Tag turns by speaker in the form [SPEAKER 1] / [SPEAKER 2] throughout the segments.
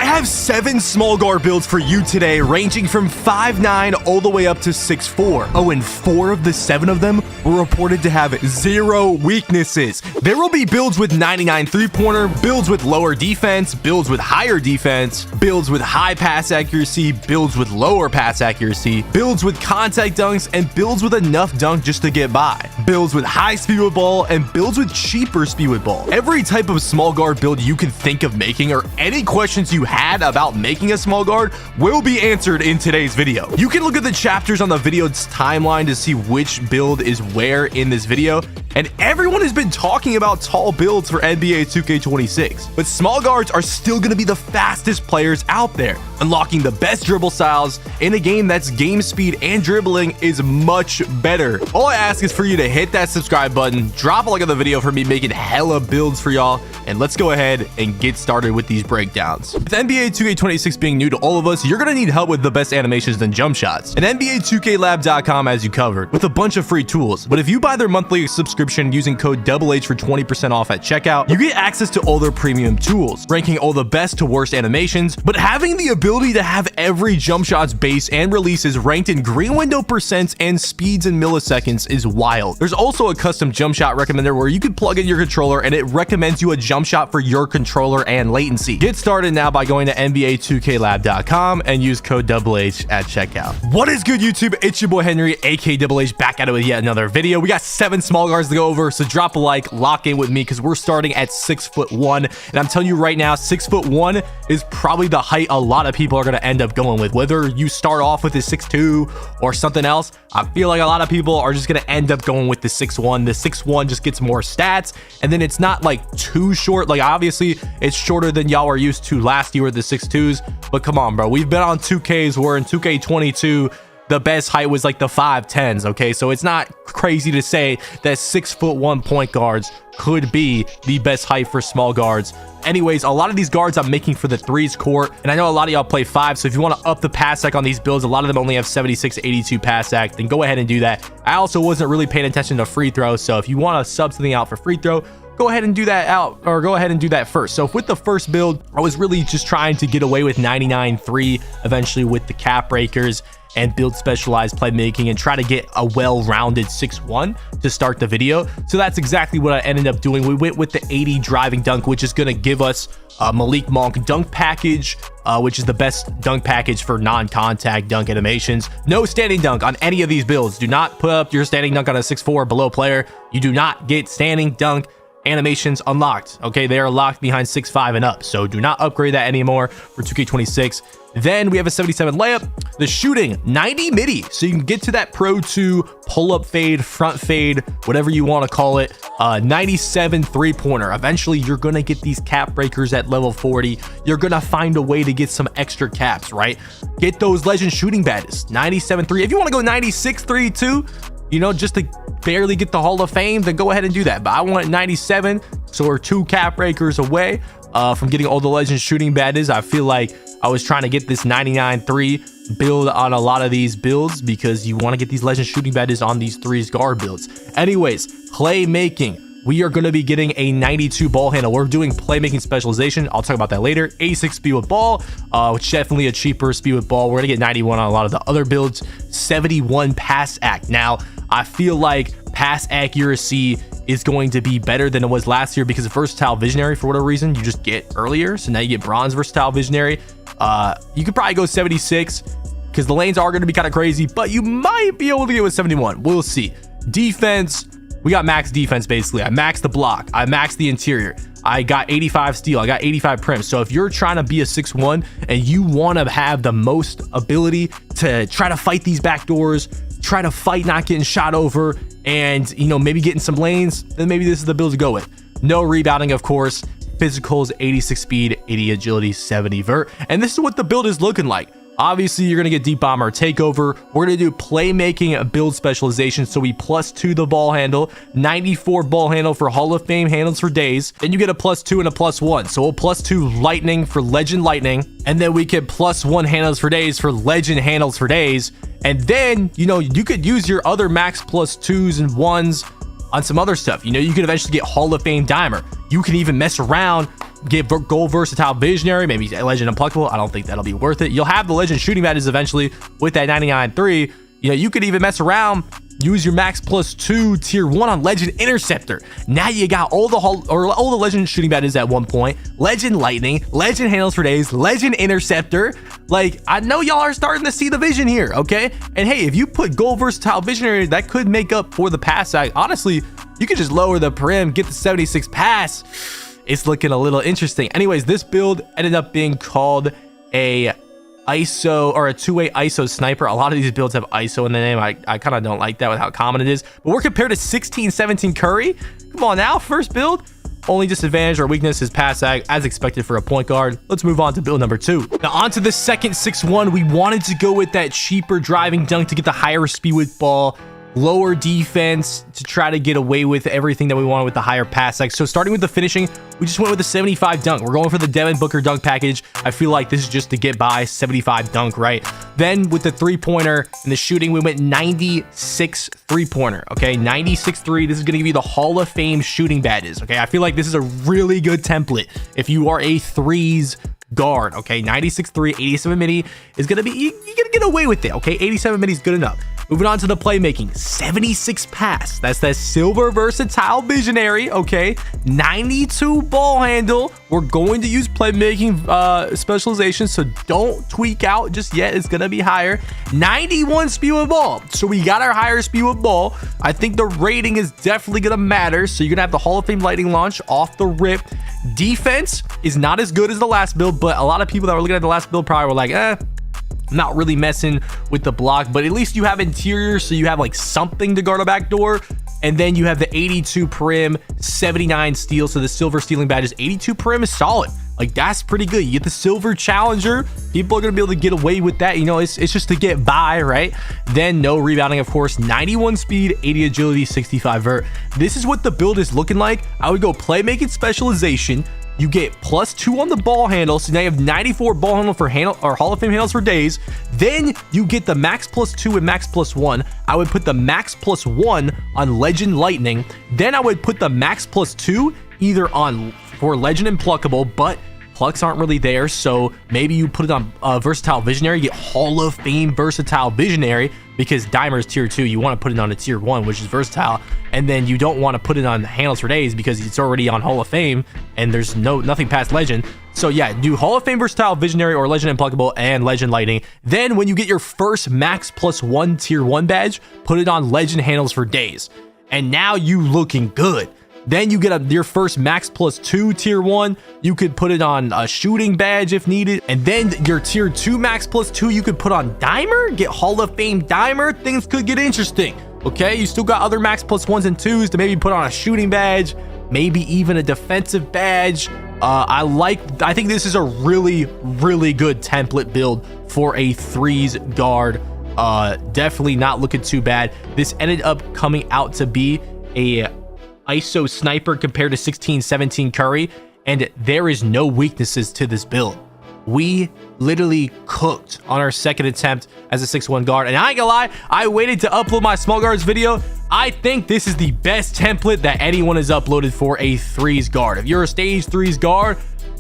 [SPEAKER 1] I have 7 small guard builds for you today, ranging from 5'9" all the way up to 6'4". Oh, and 4 of the 7 of them were reported to have 0 weaknesses. There will be builds with 99 3-pointer, builds with lower defense, builds with higher defense, builds with high pass accuracy, builds with lower pass accuracy, builds with contact dunks, and builds with enough dunk just to get by, builds with high speed with ball, and builds with cheaper speed with ball. Every type of small guard build you can think of making, or any questions you had about making a small guard, will be answered in today's video. You can look at the chapters on the video's timeline to see which build is where in this video, and everyone has been talking about tall builds for NBA 2K26, but small guards are still going to be the fastest players out there, unlocking the best dribble styles in a game that's game speed and dribbling is much better. All I ask is for you to hit that subscribe button, drop a like on the video for me making hella builds for y'all, and let's go ahead and get started with these breakdowns. With NBA 2K26 being new to all of us, you're going to need help with the best animations and jump shots, and NBA2KLab.com has you covered with a bunch of free tools. But if you buy their monthly subscription using code DoubleH for 20% off at checkout, you get access to all their premium tools, ranking all the best to worst animations, but having the ability to have every jump shot's base and releases ranked in green window percents and speeds in milliseconds is wild. There's also a custom jump shot recommender where you can plug in your controller and it recommends you a jump shot for your controller and latency. Get started now by going to NBA2KLab.com and use code DoubleH at checkout. What is good, YouTube? It's your boy Henry, aka DoubleH, back at it with yet another video. We got 7 small guards to go over, so drop a like, lock in with me, because we're starting at 6'1", and I'm telling you right now, 6'1" is probably the height a lot of people are going to end up going with. Whether you start off with a 6'2" or something else, I feel like a lot of people are just going to end up going with the 6'1". The 6'1" just gets more stats, and then it's not like too short. Like, obviously it's shorter than y'all were used to last year with the 6'2s, but come on, bro, we've been on 2Ks where in 2K22 the best height was like the 5'10s. Okay, so it's not crazy to say that 6'1" point guards could be the best height for small guards. Anyways, a lot of these guards I'm making for the 3s court, and I know a lot of y'all play 5, so if you want to up the pass sec on these builds, a lot of them only have 76 82 pass sec, then go ahead and do that. I also wasn't really paying attention to free throw, so if you want to sub something out for free throw, go ahead and do that out, or go ahead and do that first. So with the first build, I was really just trying to get away with 99-3 eventually with the cap breakers and build specialized playmaking and try to get a well-rounded 6'1" to start the video. So that's exactly what I ended up doing. We went with the 80 driving dunk, which is going to give us a Malik Monk dunk package, which is the best dunk package for non-contact dunk animations. No standing dunk on any of these builds. Do not put up your standing dunk on a 6'4" below player. You do not get standing dunk animations unlocked. Okay, they are locked behind 6'5" and up, so do not upgrade that anymore for 2K26. Then we have a 77 layup. The shooting 90 midi, so you can get to that Pro 2 pull-up fade, front fade, whatever you want to call it. 97 3-pointer. Eventually you're gonna get these cap breakers at level 40. You're gonna find a way to get some extra caps, right? Get those legend shooting badges. 97 3. If you want to go 96 3 too, you know, just to barely get the Hall of Fame, then go ahead and do that. But I want 97, so we're 2 cap breakers away from getting all the legend shooting badges. I feel like I was trying to get this 99-3 build on a lot of these builds because you want to get these legend shooting badges on these 3s guard builds. Anyways, playmaking. We are going to be getting a 92 ball handle. We're doing playmaking specialization. I'll talk about that later. 86 speed with ball, which definitely a cheaper speed with ball. We're going to get 91 on a lot of the other builds. 71 pass act. Now, I feel like pass accuracy is going to be better than it was last year because of versatile visionary, for whatever reason, you just get earlier. So now you get bronze versatile visionary. You could probably go 76 because the lanes are going to be kind of crazy, but you might be able to get with 71. We'll see. Defense. We got max defense, basically. I maxed the block. I maxed the interior. I got 85 steal. I got 85 prim. So if you're trying to be a 6'1" and you want to have the most ability to try to fight these back doors, try to fight not getting shot over, and, you know, maybe getting some lanes, then maybe this is the build to go with. No rebounding, of course. Physicals, 86 speed, 80 agility, 70 vert. And this is what the build is looking like. Obviously, you're going to get deep bomber takeover. We're going to do playmaking build specialization. So we +2 the ball handle, 94 ball handle for Hall of Fame handles for days. Then you get a +2 and a +1. So we'll +2 lightning for legend lightning. And then we get +1 handles for days for legend handles for days. And then, you know, you could use your other max +2s and 1s on some other stuff. You know, you could eventually get Hall of Fame dimer. You can even mess around get gold versatile visionary, maybe legend unpluckable. I don't think that'll be worth it. You'll have the legend shooting badges eventually with that 99.3. You know, you could even mess around, use your max +2 tier 1 on legend interceptor. Now you got all the legend shooting badges at one point, legend lightning, legend handles for days, legend interceptor. Like, I know y'all are starting to see the vision here, okay? And hey, if you put gold versatile visionary, that could make up for the pass sag. Honestly, you could just lower the prim, get the 76 pass. It's looking a little interesting. Anyways, this build ended up being called a ISO or a two-way ISO sniper. A lot of these builds have ISO in the name. I kind of don't like that with how common it is. But we're compared to 16-17 Curry. Come on now, first build. Only disadvantage or weakness is pass sag, as expected for a point guard. Let's move on to build number 2. Now onto the second 6-1. We wanted to go with that cheaper driving dunk to get the higher speed with ball, lower defense to try to get away with everything that we wanted with the higher pass sag. So starting with the finishing, we just went with the 75 dunk. We're going for the Devin Booker dunk package. I feel like this is just to get by 75 dunk, right? Then with the three-pointer and the shooting, we went 96 three-pointer, okay? 96-3. This is going to give you the Hall of Fame shooting badges, okay? I feel like this is a really good template if you are a threes guard, okay? 96-3, 87 midi is going to be, you're going to get away with it, okay? 87 midi is good enough. Moving on to the playmaking, 76 pass. That's that silver versatile visionary, okay? 92 ball handle. We're going to use playmaking specialization, so don't tweak out just yet. It's gonna be higher. 91 speed with ball. So we got our higher speed with ball. I think the rating is definitely gonna matter. So you're gonna have the Hall of Fame lightning launch off the rip. Defense is not as good as the last build, but a lot of people that were looking at the last build probably were like, not really messing with the block, but at least you have interior, so you have like something to guard a back door. And then you have the 82 prim, 79 steal, so the silver stealing badges. 82 prim is solid. Like, that's pretty good. You get the silver challenger. People are gonna be able to get away with that. You know, it's just to get by, right? Then no rebounding, of course. 91 speed, 80 agility, 65 vert. This is what the build is looking like. I would go playmaking specialization. You get +2 on the ball handle, so now you have 94 ball handle for Hall of Fame handles for days. Then you get the max +2 and max +1. I would put the max +1 on legend lightning. Then I would put the max +2 either on for legend and pluckable, but plucks aren't really there, so maybe you put it on versatile visionary. You get Hall of Fame versatile visionary, because Dimer is tier 2. You want to put it on a tier 1, which is versatile, and then you don't want to put it on handles for days because it's already on Hall of Fame and there's nothing past legend. So yeah, do Hall of Fame versatile visionary or legend unpluckable and legend lightning. Then when you get your first max +1 tier 1 badge, put it on legend handles for days, and now you looking good. Then you get your first max +2 tier 1. You could put it on a shooting badge if needed. And then your tier 2 max +2, you could put on Dimer, get Hall of Fame Dimer. Things could get interesting, okay? You still got other max +1s and 2s to maybe put on a shooting badge, maybe even a defensive badge. I think this is a really, really good template build for a threes guard. Definitely not looking too bad. This ended up coming out to be a ISO sniper compared to 16-17 Curry, and there is no weaknesses to this build. We literally cooked on our second attempt as a 6-1 guard, and I ain't gonna lie, I waited to upload my small guards video. I think this is the best template that anyone has uploaded for a threes guard. If you're a stage 3s guard,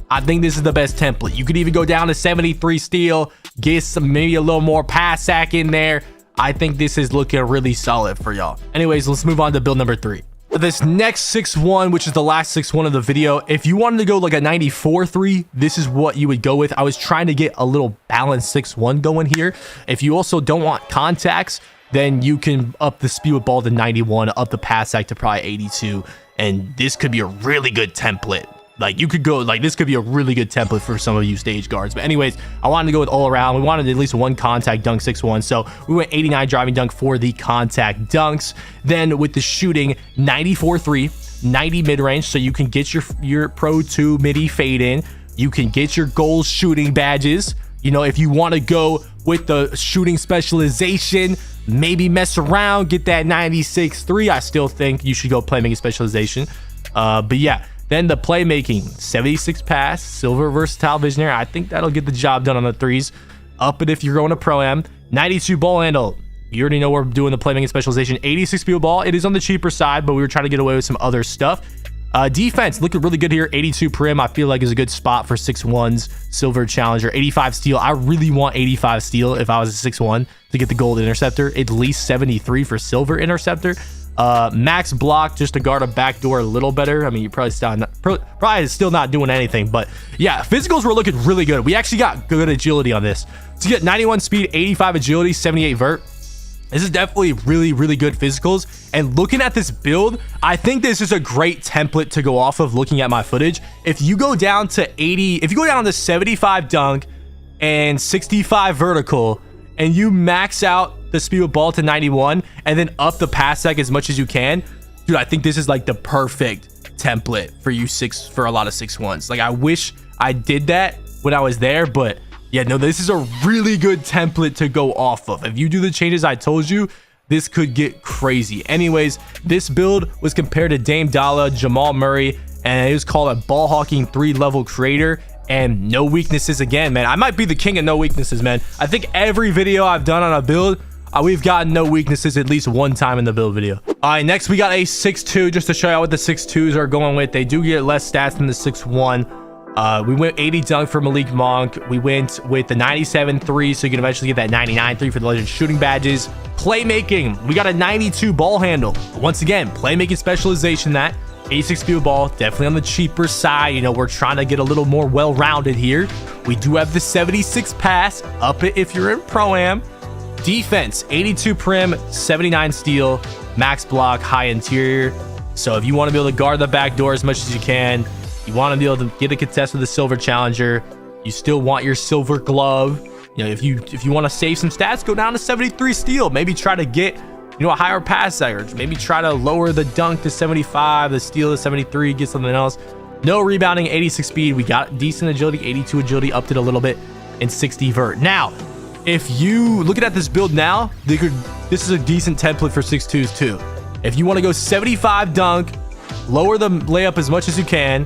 [SPEAKER 1] I think this is the best template. You could even go down to 73 steal, get maybe a little more pass sack in there. I think this is looking really solid for y'all. Anyways, let's move on to build number 3. This next 6-1, which is the last 6-1 of the video, if you wanted to go like a 94-3, this is what you would go with. I was trying to get a little balanced 6-1 going here. If you also don't want contacts, then you can up the speed with ball to 91, up the pass sack to probably 82, and this could be a really good template. Like, you could go, like, this could be a really good template for some of you stage guards. But anyways, I wanted to go with all around. We wanted at least one contact dunk 6-1. So we went 89 driving dunk for the contact dunks. Then with the shooting, 94-3, 90 mid-range. So you can get your Pro 2 midi fade in. You can get your goals shooting badges. You know, if you want to go with the shooting specialization, maybe mess around, get that 96-3. I still think you should go playmaking specialization. But yeah. Then the playmaking, 76 pass, silver versatile visionary. I think that'll get the job done on the threes. Up it if you're going to pro-am. 92 ball handle. You already know we're doing the playmaking specialization. 86 speed ball. It is on the cheaper side, but we were trying to get away with some other stuff. Defense looking really good here. 82 prim, I feel like is a good spot for 6'1's silver challenger. 85 steal. I really want 85 steal if I was a 6'1 to get the gold interceptor. At least 73 for silver interceptor. Max block just to guard a backdoor a little better. I mean, you probably still not doing anything, but yeah, physicals were looking really good. We actually got good agility on this. So you get 91 speed, 85 agility, 78 vert. This is definitely really good physicals. And looking at this build, I think this is a great template to go off of looking at my footage. If you go down to 80, if you go down to 75 dunk and 65 vertical, and you max out the speed with ball to 91 and then up the pass sec as much as you can, dude, I think this is like the perfect template for you for a lot of 6'1s. Like, I wish I did that when I was there, but yeah, no, this is a really good template to go off of. If you do the changes I told you, this could get crazy. Anyways, this build was compared to Dame Dollar, Jamal Murray, and it was called a ball hawking 3-level creator. And no weaknesses again, man. I might be the king of no weaknesses, man. I think every video I've done on a build, we've gotten no weaknesses at least one time in the build video. All right, next we got a 6'2", just to show you what the 6'2s are going with. They do get less stats than the 6'1". We went 80 dunk for Malik Monk. We went with the 97 3, so you can eventually get that 99 3 for the legend shooting badges. Playmaking, we got a 92 ball handle. Once again, playmaking specialization, that 86 speed ball, definitely on the cheaper side. You know, we're trying to get a little more well-rounded here. We do have the 76 pass, up it if you're in pro-am. Defense, 82 prim, 79 steal, max block, high interior. So if you want to be able to guard the back door as much as you can, you want to be able to get a contest with the silver challenger, you still want your silver glove. You know, if you want to save some stats, go down to 73 steal. Maybe try to get, you know, a higher pass average. Maybe try to lower the dunk to 75, the steal to 73, get something else. No rebounding, 86 speed. We got decent agility, 82 agility, upped it a little bit, and 60 vert. Now, if you looking at this build now, this is a decent template for 6'2s too. If you want to go 75 dunk, lower the layup as much as you can,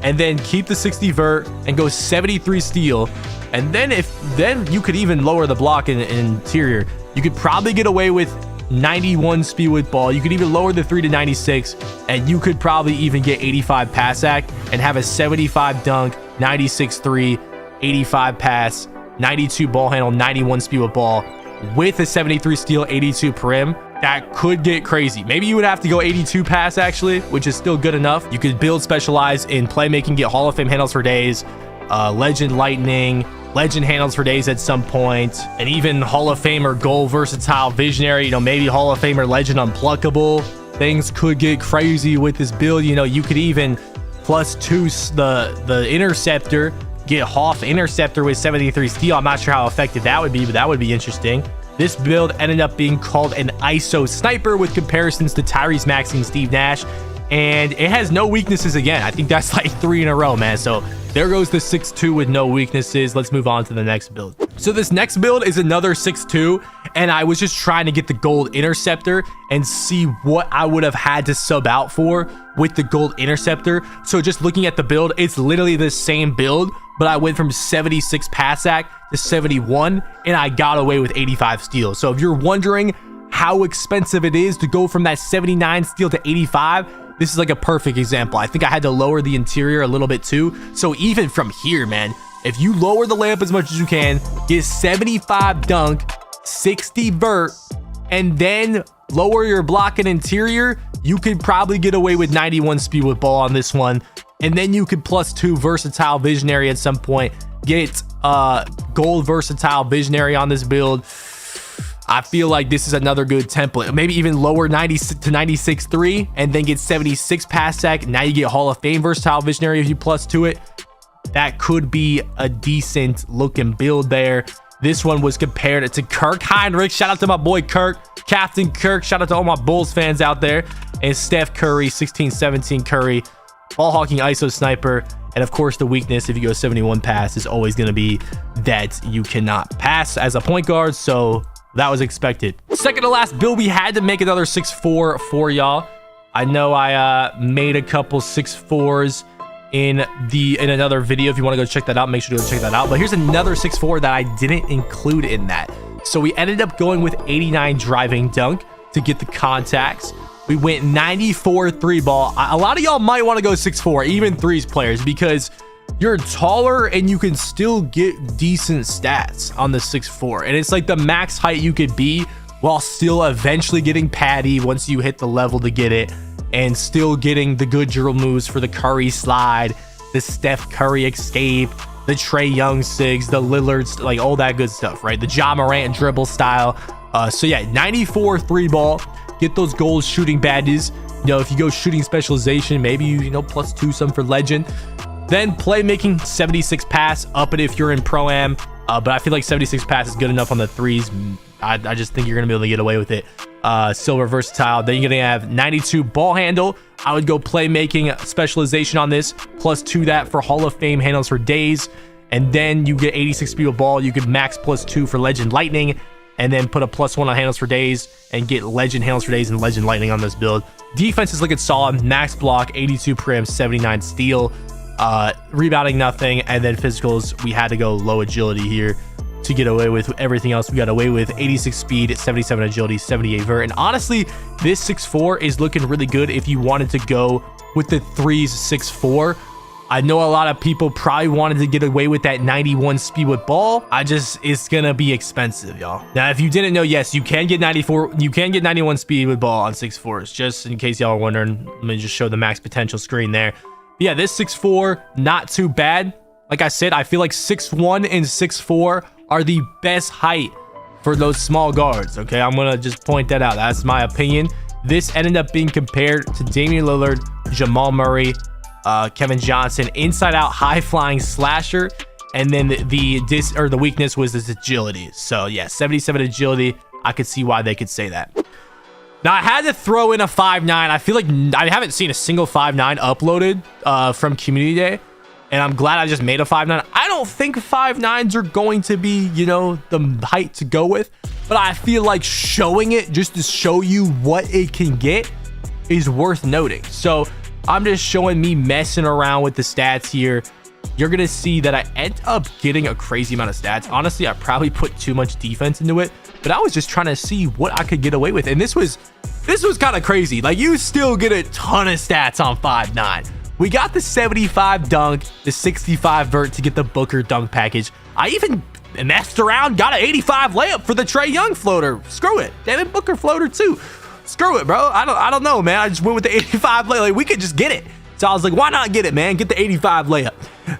[SPEAKER 1] and then keep the 60 vert and go 73 steal, and then you could even lower the block in interior. You could probably get away with 91 speed with ball. You could even lower the 3 to 96, and you could probably even get 85 pass act and have a 75 dunk, 96 3, 85 pass, 92 ball handle, 91 speed with ball with a 73 steal, 82 prim. That could get crazy. Maybe you would have to go 82 pass actually, which is still good enough. You could build specialize in playmaking, get Hall of Fame handles for days, legend lightning, legend handles for days at some point, and even Hall of Famer goal versatile visionary, you know, maybe Hall of Famer legend unpluckable. Things could get crazy with this build. You know, you could even +2 the interceptor, get Hoff interceptor with 73 steal. I'm not sure how effective that would be, but that would be interesting. This build ended up being called an ISO sniper with comparisons to Tyrese Maxey and Steve Nash, and it has no weaknesses again. I think that's like 3 in a row, man. So there goes the 6'2 with no weaknesses. Let's move on to the next build. So this next build is another 6'2, and I was just trying to get the gold interceptor and see what I would have had to sub out for with the gold interceptor. So just looking at the build, it's literally the same build, but I went from 76 pass act to 71, and I got away with 85 steal. So if you're wondering how expensive it is to go from that 79 steal to 85, this is like a perfect example. I think I had to lower the interior a little bit too. So even from here, man, if you lower the layup as much as you can, get 75 dunk, 60 vert, and then lower your block and interior, you could probably get away with 91 speed with ball on this one. And then you could +2 versatile visionary at some point, get gold versatile visionary on this build. I feel like this is another good template. Maybe even lower 90 to 96 3 and then get 76 pass sec. Now you get Hall of Fame versatile visionary if you +2 it. That could be a decent looking build there. This one was compared to Kirk Hinrich. Shout out to my boy Kirk, Captain Kirk. Shout out to all my Bulls fans out there. And Steph Curry, 16-17 Curry, ball hawking ISO sniper. And of course, the weakness, if you go 71 pass, is always going to be that you cannot pass as a point guard. So that was expected. Second to last build, we had to make another 6'4 for y'all. I know I made a couple 6'4s in another video. If you want to go check that out, make sure to go check that out. But here's another 6'4 that I didn't include in that. So we ended up going with 89 driving dunk to get the contacts. We went 94 3 ball. A lot of y'all might want to go 6'4", even threes players, because you're taller and you can still get decent stats on the 6'4", and it's like the max height you could be while still eventually getting patty once you hit the level to get it, and still getting the good drill moves for the Curry slide, the Steph Curry escape, the Trae Young sigs, the Lillards, like all that good stuff, right? The Ja Morant dribble style. So yeah, 94 3 ball. Get those goals shooting badges. You know, if you go shooting specialization, maybe you know +2 some for legend. Then playmaking, 76 pass, up it if you're in Pro-Am. But I feel like 76 pass is good enough on the threes. I just think you're going to be able to get away with it. Silver versatile. Then you're going to have 92 ball handle. I would go playmaking specialization on this, +2 that for Hall of Fame handles for days. And then you get 86 speed with ball. You could max +2 for legend lightning, and then put a +1 on handles for days and get legend handles for days and legend lightning on this build. Defense is looking solid. Max block, 82 prim, 79 steal. Rebounding nothing, and then physicals, we had to go low agility here to get away with everything else. We got away with 86 speed, 77 agility, 78 vert. And honestly, this 6'4" is looking really good if you wanted to go with the threes 6'4". I know a lot of people probably wanted to get away with that 91 speed with ball. It's gonna be expensive, y'all. Now, if you didn't know, yes, you can get 91 speed with ball on 6'4s. Just in case y'all are wondering, let me just show the max potential screen there. Yeah, this 6'4", not too bad. Like I said, I feel like 6'1" and 6'4" are the best height for those small guards. Okay, I'm gonna just point that out. That's my opinion. This ended up being compared to Damian Lillard, Jamal Murray, Kevin Johnson, inside out high flying slasher, and then the weakness was his agility. So yeah, 77 agility. I could see why they could say that. Now, I had to throw in a 5'9". I feel like I haven't seen a single 5'9" uploaded from Community Day, and I'm glad I just made a 5'9". I don't think 5'9s are going to be, you know, the height to go with, but I feel like showing it just to show you what it can get is worth noting. So I'm just showing me messing around with the stats here. You're going to see that I end up getting a crazy amount of stats. Honestly, I probably put too much defense into it, but I was just trying to see what I could get away with. And this was kind of crazy. Like, you still get a ton of stats on 5'9". We got the 75 dunk, the 65 vert to get the Booker dunk package. I even messed around, got an 85 layup for the Trae Young floater. Screw it. Devin Booker floater too. Screw it, bro. I don't know, man. I just went with the 85 layup. Like, we could just get it. So I was like, why not get it, man? Get the 85 layup.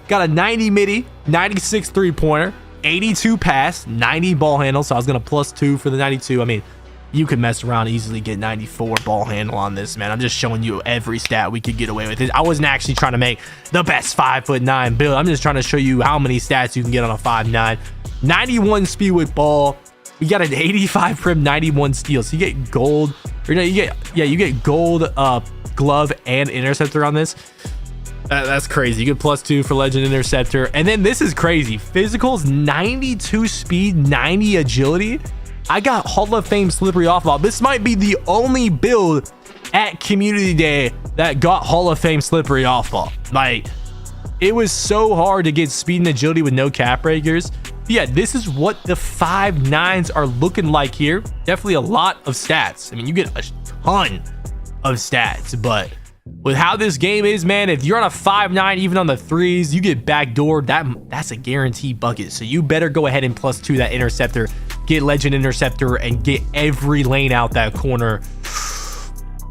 [SPEAKER 1] Got a 90 midi, 96 three-pointer, 82 pass, 90 ball handle. So I was going to +2 for the 92. I mean, you could mess around, easily get 94 ball handle on this, man. I'm just showing you every stat we could get away with. I wasn't actually trying to make the best 5'9" build. I'm just trying to show you how many stats you can get on a 5'9". 91 speed with ball. We got an 85 prim, 91 steal. So you get gold, or no, you get gold glove and interceptor on this. That's crazy. You get +2 for legend interceptor. And then this is crazy. Physicals, 92 speed, 90 agility. I got Hall of Fame slippery off ball. This might be the only build at Community Day that got Hall of Fame slippery off ball. Like, it was so hard to get speed and agility with no cap breakers. Yeah, this is what the 5'9s are looking like here. Definitely a lot of stats. I mean, you get a ton of stats, but with how this game is, man, if you're on a 5'9", even on the threes, you get backdoored. That's a guaranteed bucket. So you better go ahead and +2 that interceptor, get legend interceptor, and get every lane out that corner,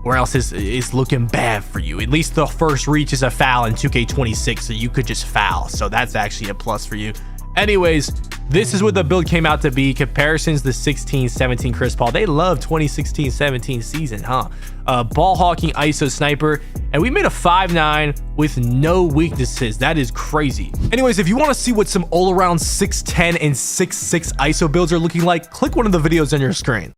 [SPEAKER 1] or else it's looking bad for you. At least the first reach is a foul in 2K26, so you could just foul. So that's actually a plus for you. Anyways, this is what the build came out to be. Comparisons to 16-17 Chris Paul. They love 2016-17 season, huh? Ball hawking ISO sniper. And we made a 5'9 with no weaknesses. That is crazy. Anyways, if you want to see what some all-around 6'10 and 6'6 ISO builds are looking like, click one of the videos on your screen.